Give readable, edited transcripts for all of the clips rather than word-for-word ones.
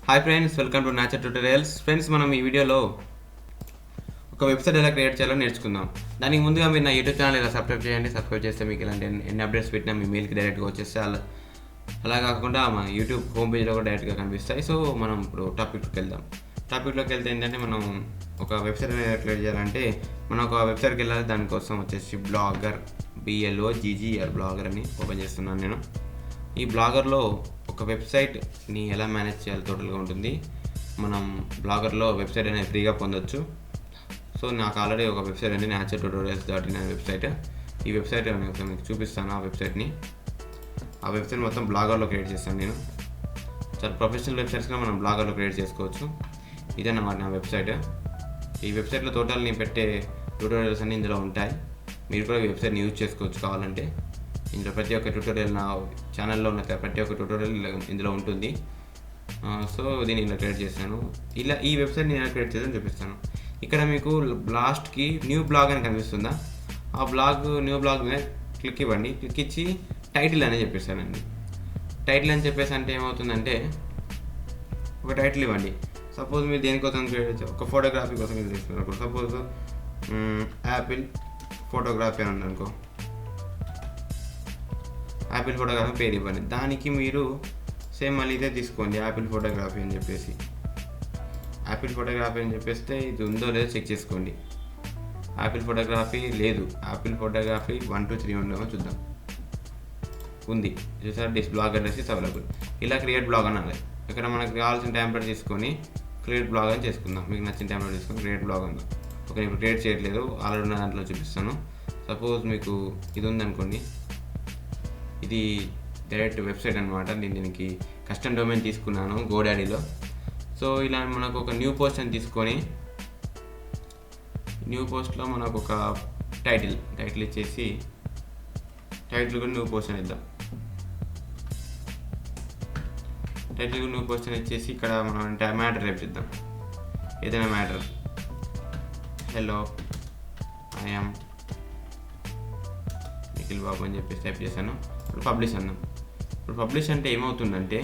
Hi friends, welcome to nature tutorials. Friends, మనం ఈ వీడియోలో ఒక వెబ్సైట్ ఎలా క్రియేట్ చేయాలో నేర్చుకుందాం. దానికి ముందుగా మీరు నా యూట్యూబ్ ఛానల్ ఇలా సబ్స్క్రైబ్ చేయండి. సబ్స్క్రైబ్ చేస్తే మీకు ఇలాంటి ఎన్ని అప్డేట్స్ పెట్టినా మీ మెయిల్కి డైరెక్ట్గా వచ్చేస్తే అలా కాకుండా మా యూట్యూబ్ హోమ్ పేజ్లో కూడా డైరెక్ట్గా కనిపిస్తాయి. సో మనం ఇప్పుడు టాపిక్లోకి వెళ్దాం. టాపిక్లోకి వెళ్తే ఏంటంటే, మనం ఒక వెబ్సైట్ ఎలా క్రియేట్ చేయాలంటే, మనం ఒక వెబ్సైట్కి వెళ్ళాలి. దానికోసం వచ్చేసి బ్లాగర్, BLOGGR బ్లాగర్ అని ఓపెన్ చేస్తున్నాను నేను. ఈ బ్లాగర్లో ఒక వెబ్సైట్ని ఎలా మేనేజ్ చేయాలి టోటల్గా ఉంటుంది. మనం బ్లాగర్లో వెబ్సైట్ అనేది ఫ్రీగా పొందొచ్చు. సో నాకు ఆల్రెడీ ఒక వెబ్సైట్ అండి, naturtutorials.in అనే వెబ్సైట్. ఈ వెబ్సైట్ నేను మీకు చూపిస్తాను. ఆ వెబ్సైట్ మొత్తం బ్లాగర్లో క్రియేట్ చేస్తాను నేను. చాలా ప్రొఫెషనల్ వెబ్సైట్స్గా మనం బ్లాగర్లో క్రియేట్ చేసుకోవచ్చు. ఇదన్నమాట నా వెబ్సైట్. ఈ వెబ్సైట్లో టోటల్ నేను పెట్టే ట్యూటోరియల్స్ అన్నీ ఇందులో ఉంటాయి. మీరు కూడా ఈ వెబ్సైట్ని యూజ్ చేసుకోవచ్చు కావాలంటే. ఇందులో ప్రతి ఒక్క ట్యూటోరియల్ నా ఛానల్లో ఉన్న ప్రతి ఒక్క ట్యూటోరియల్ ఇందులో ఉంటుంది. సో దీన్ని ఇలా క్రియేట్ చేశాను. ఈ వెబ్సైట్ని ఎలా క్రియేట్ చేద్దాం చూపిస్తాను. ఇక్కడ మీకు లాస్ట్కి న్యూ బ్లాగ్ అని కనిపిస్తుందా? ఆ న్యూ బ్లాగ్ మీద క్లిక్ ఇవ్వండి. క్లిక్ ఇచ్చి టైటిల్ అని చెప్పేసానండి. టైటిల్ అని చెప్పేసి అంటే ఏమవుతుందంటే, ఒక టైటిల్ ఇవ్వండి. సపోజ్ మీరు దేనికోసం క్రియేట్ ఒక ఫోటోగ్రఫీ కోసం యూజ్ చేస్తున్నారు. సపోజ్ యాపిల్ ఫోటోగ్రఫీ అని అనుకో, యాపిల్ ఫోటోగ్రఫీ పేరు ఇవ్వండి. దానికి మీరు సేమ్ మళ్ళీ ఇదే తీసుకోండి, యాపిల్ ఫోటోగ్రఫీ అని చెప్పేసి. యాపిల్ ఫోటోగ్రఫీ అని చెప్పేస్తే ఇది ఉందో లేదో చెక్ చేసుకోండి. యాపిల్ ఫోటోగ్రఫీ లేదు, యాపిల్ ఫోటోగ్రఫీ 1 2 3 ఉండేమో చూద్దాం. ఉంది, చూసారా? డిస్ బ్లాగ్ అడ్రస్ ఇస్ అవైలబుల్. ఇలా క్రియేట్ బ్లాగ్ అనాలి. ఇక్కడ మనకు కావాల్సిన టెంప్లెట్ తీసుకొని క్రియేట్ బ్లాగ్ అని చేసుకుందాం. మీకు నచ్చిన టెంప్లెట్ తీసుకొని క్రియేట్ బ్లాగ్ అందాం. ఓకే, ఇప్పుడు క్రియేట్ చేయట్లేదు, ఆల్రెడీ ఉన్న దాంట్లో చూపిస్తాను. సపోజ్ మీకు ఇది ఉందనుకోండి, ఇది డైరెక్ట్ వెబ్సైట్ అనమాట. నేను దీనికి కస్టమ్ డొమైన్ తీసుకున్నాను గోడాడీలో. సో ఇలా మనకు ఒక న్యూ పోస్ట్ అని తీసుకొని, న్యూ పోస్ట్లో మనకు ఒక టైటిల్ ఇచ్చేసి, టైటిల్ కూడా న్యూ పోస్ట్ అని ఇద్దాం. టైటిల్ కూడా న్యూ పోస్ట్ అని ఇచ్చేసి ఇక్కడ మనం మ్యాటర్ రేపు ఇద్దాం. ఏదైనా matter, hello I am Nikhil Babu అని చెప్పేసి టైప్ చేశాను. ఇప్పుడు పబ్లిష్ అన్నాం. ఇప్పుడు పబ్లిష్ అంటే ఏమవుతుందంటే,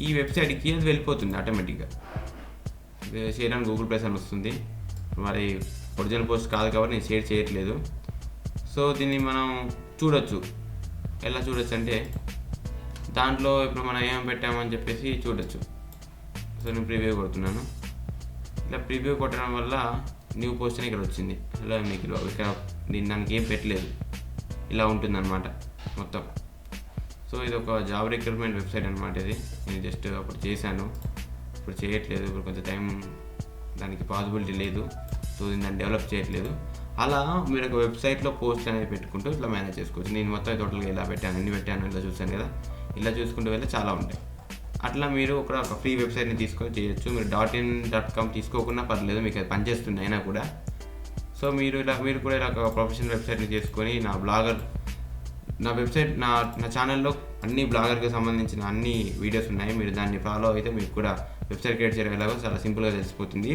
ఈ వెబ్సైట్కి అది వెళ్ళిపోతుంది ఆటోమేటిక్గా. షేర్ అని గూగుల్ ప్లస్ అని వస్తుంది. మరి ఒరిజినల్ పోస్ట్ కాదు కాబట్టి నేను షేర్ చేయట్లేదు. సో దీన్ని మనం చూడొచ్చు. ఎలా చూడొచ్చు అంటే, దాంట్లో ఇప్పుడు మనం ఏమేమి పెట్టామని చెప్పేసి చూడొచ్చు. సో నేను ప్రివ్యూ కొడుతున్నాను. ఇలా ప్రివ్యూ కొట్టడం వల్ల న్యూ పోస్ట్ అని ఇక్కడ వచ్చింది. హలో మీకు ఇక్కడ నేను దానికి ఏం పెట్టలేదు, ఇలా ఉంటుందన్నమాట మొత్తం. సో ఇది ఒక జాబ్ రిక్రూట్మెంట్ వెబ్సైట్ అనమాట. ఇది నేను జస్ట్ అప్పుడు చేశాను, ఇప్పుడు చేయట్లేదు. ఇప్పుడు కొంచెం టైం దానికి పాసిబిలిటీ లేదు. సో దాన్ని డెవలప్ చేయట్లేదు. అలా మీరు ఒక వెబ్సైట్లో పోస్ట్ అనేది పెట్టుకుంటూ ఇట్లా మేనేజ్ చేసుకోవచ్చు. నేను మొత్తం టోటల్గా ఇలా పెట్టాను, ఎన్ని పెట్టాను ఇలా చూశాను కదా. ఇలా చూసుకుంటూ వెళ్తే చాలా ఉంటాయి. అట్లా మీరు ఒక ఫ్రీ వెబ్సైట్ని తీసుకొని చేయొచ్చు. మీరు .in.com తీసుకోకుండా పర్లేదు, మీకు అది పనిచేస్తుంది అయినా కూడా. సో మీరు కూడా ఇలా ఒక ప్రొఫెషనల్ వెబ్సైట్ని చేసుకొని నా వెబ్సైట్ నా ఛానల్లో అన్ని బ్లాగర్కి సంబంధించిన అన్ని వీడియోస్ ఉన్నాయి. మీరు దాన్ని ఫాలో అయితే మీకు కూడా వెబ్సైట్ క్రియేట్ చేయడం ఎలాగో చాలా సింపుల్గా తెలిసిపోతుంది.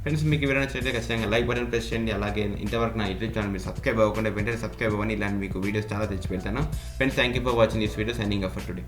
ఫ్రెండ్స్, మీకు వీడియో నచ్చితే ఖచ్చితంగా లైక్ బటన్ ప్రెస్ చేయండి. అలాగే ఇంతవరకు నా యూట్యూబ్ ఛానల్ మీరు సబ్స్క్రైబ్ అవ్వకుండా వెంటనే సబ్స్క్రైబ్ అవ్వండి. ఇలాంటి మీకు వీడియోస్ చాలా తెచ్చి పెడతాను. Friends, thank you for watching this video. Signing off for today.